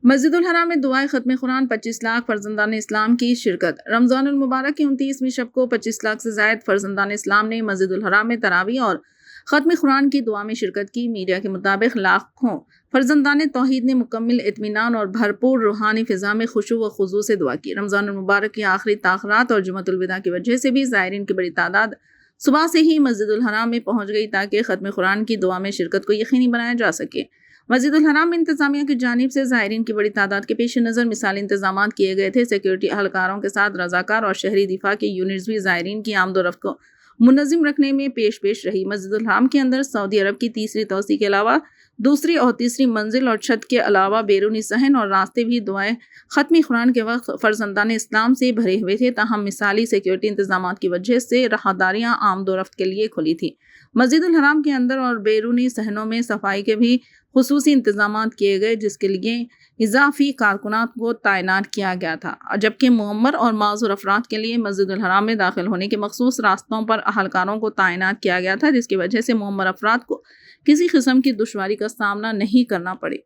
مسجد الحرام میں دعائے ختم قرآن 25 لاکھ فرزندان اسلام کی شرکت۔ رمضان المبارک کی 29ویں شب کو 25 لاکھ سے زائد فرزندان اسلام نے مسجد الحرام میں تراویح اور ختم قرآن کی دعا میں شرکت کی۔ میڈیا کے مطابق لاکھوں فرزندان توحید نے مکمل اطمینان اور بھرپور روحانی فضا میں خشوع و خضوع سے دعا کی۔ رمضان المبارک کی آخری تاخیرات اور جمعۃ الوداع کی وجہ سے بھی زائرین کی بڑی تعداد صبح سے ہی مسجد الحرام میں پہنچ گئی تاکہ ختم قرآن کی دعا میں شرکت کو یقینی بنایا جا سکے۔ مسجد الحرام میں انتظامیہ کی جانب سے زائرین کی بڑی تعداد کے پیش نظر مثالی انتظامات کیے گئے تھے۔ سیکیورٹی اہلکاروں کے ساتھ رضاکار اور شہری دفاع کی یونٹس بھی زائرین کی آمد و رفت کو منظم رکھنے میں پیش رہی۔ مسجد الحرام کے اندر سعودی عرب کی تیسری توسیع کے علاوہ دوسری اور تیسری منزل اور چھت کے علاوہ بیرونی صحن اور راستے بھی دعائے ختم قرآن کے وقت فرزندان اسلام سے بھرے ہوئے تھے، تاہم مثالی سیکیورٹی انتظامات کی وجہ سے راہداریاں آمد و رفت کے لیے کھلی تھیں۔ مسجد الحرام کے اندر اور بیرونی صحنوں میں صفائی کے بھی خصوصی انتظامات کیے گئے، جس کے لیے اضافی کارکنات کو تعینات کیا گیا تھا، جبکہ معمر اور معذور افراد کے لیے مسجد الحرام میں داخل ہونے کے مخصوص راستوں پر اہلکاروں کو تعینات کیا گیا تھا، جس کی وجہ سے معمر افراد کو کسی قسم کی دشواری کا سامنا نہیں کرنا پڑے۔